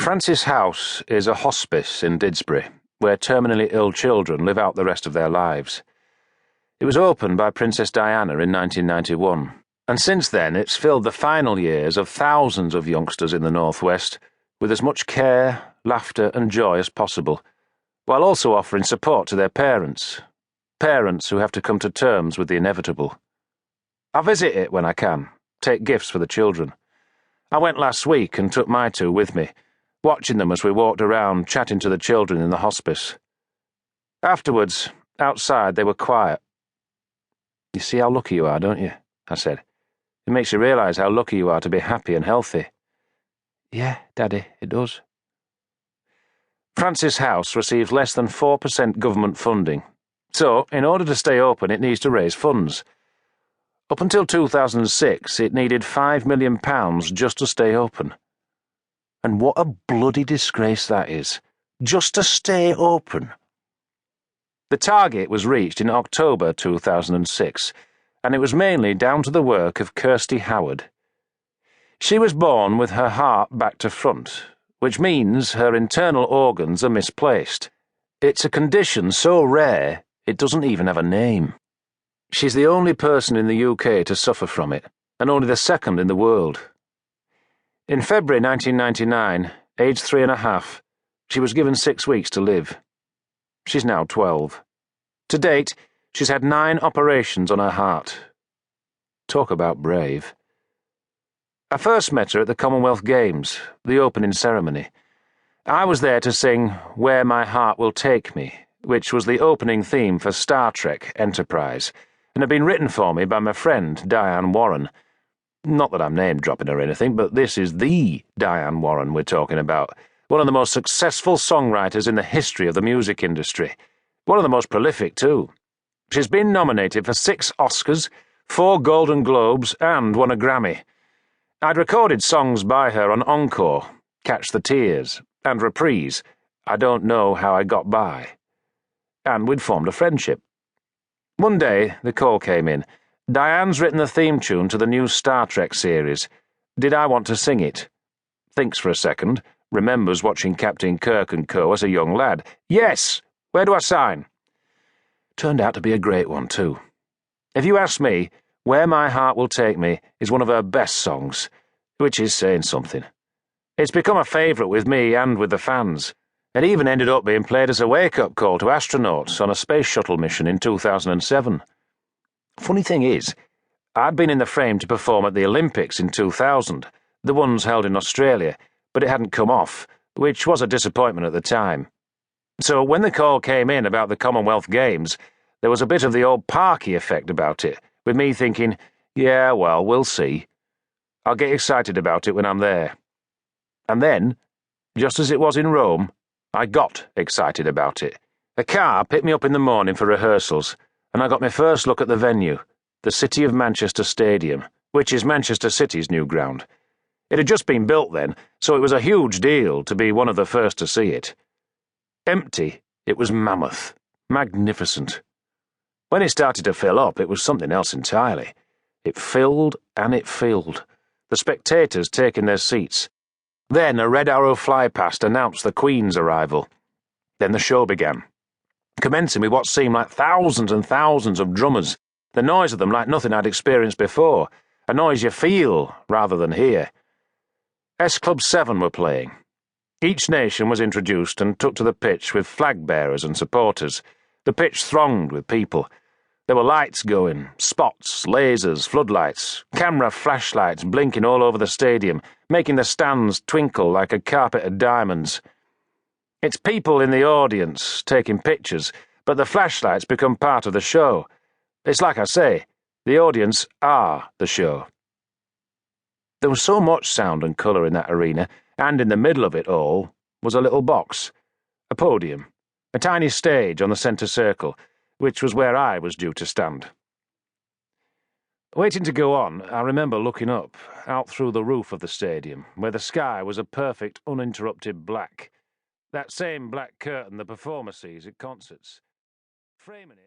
Francis House is a hospice in Didsbury, where terminally ill children live out the rest of their lives. It was opened by Princess Diana in 1991, and since then it's filled the final years of thousands of youngsters in the Northwest with as much care, laughter and joy as possible, while also offering support to their parents who have to come to terms with the inevitable. I visit it when I can, take gifts for the children. I went last week and took my two with me, watching them as we walked around chatting to the children in the hospice. Afterwards, outside, they were quiet. "You see how lucky you are, don't you?" I said. "It makes you realise how lucky you are to be happy and healthy." "Yeah, Daddy, it does." Francis House receives less than 4% government funding, so in order to stay open it needs to raise funds. Up until 2006 it needed £5 million just to stay open. And what a bloody disgrace that is, just to stay open. The target was reached in October 2006, and it was mainly down to the work of Kirsty Howard. She was born with her heart back to front, which means her internal organs are misplaced. It's a condition so rare it doesn't even have a name. She's the only person in the UK to suffer from it, and only the second in the world. In February 1999, aged 3.5, she was given 6 weeks to live. She's now 12. To date, she's had 9 operations on her heart. Talk about brave. I first met her at the Commonwealth Games, the opening ceremony. I was there to sing "Where My Heart Will Take Me," which was the opening theme for Star Trek Enterprise, and had been written for me by my friend Diane Warren. Not that I'm name-dropping or anything, but this is the Diane Warren we're talking about, one of the most successful songwriters in the history of the music industry. One of the most prolific, too. She's been nominated for 6 Oscars, 4 Golden Globes, and won a Grammy. I'd recorded songs by her on Encore, Catch the Tears, and Reprise, I Don't Know How I Got By. And we'd formed a friendship. One day, the call came in. "Diane's written the theme tune to the new Star Trek series. Did I want to sing it?" Thinks for a second, remembers watching Captain Kirk and Co. as a young lad. "Yes! Where do I sign?" Turned out to be a great one, too. If you ask me, "Where My Heart Will Take Me" is one of her best songs, which is saying something. It's become a favourite with me and with the fans. It even ended up being played as a wake-up call to astronauts on a space shuttle mission in 2007. Funny thing is, I'd been in the frame to perform at the Olympics in 2000, the ones held in Australia, but it hadn't come off, which was a disappointment at the time. So when the call came in about the Commonwealth Games, there was a bit of the old Parky effect about it, with me thinking, yeah, well, we'll see. I'll get excited about it when I'm there. And then, just as it was in Rome, I got excited about it. A car picked me up in the morning for rehearsals, and I got my first look at the venue, the City of Manchester Stadium, which is Manchester City's new ground. It had just been built then, so it was a huge deal to be one of the first to see it. Empty, it was mammoth, magnificent. When it started to fill up, it was something else entirely. It filled and it filled, the spectators taking their seats. Then a red arrow flypast announced the Queen's arrival. Then the show began, commencing with what seemed like thousands and thousands of drummers, the noise of them like nothing I'd experienced before, a noise you feel rather than hear. S Club 7 were playing. Each nation was introduced and took to the pitch with flag bearers and supporters. The pitch thronged with people. There were lights going, spots, lasers, floodlights, camera flashlights blinking all over the stadium, making the stands twinkle like a carpet of diamonds. It's people in the audience taking pictures, but the flashlights become part of the show. It's like I say, the audience are the show. There was so much sound and colour in that arena, and in the middle of it all was a little box, a podium, a tiny stage on the centre circle, which was where I was due to stand. Waiting to go on, I remember looking up, out through the roof of the stadium, where the sky was a perfect, uninterrupted black. That same black curtain the performer sees at concerts. Framing it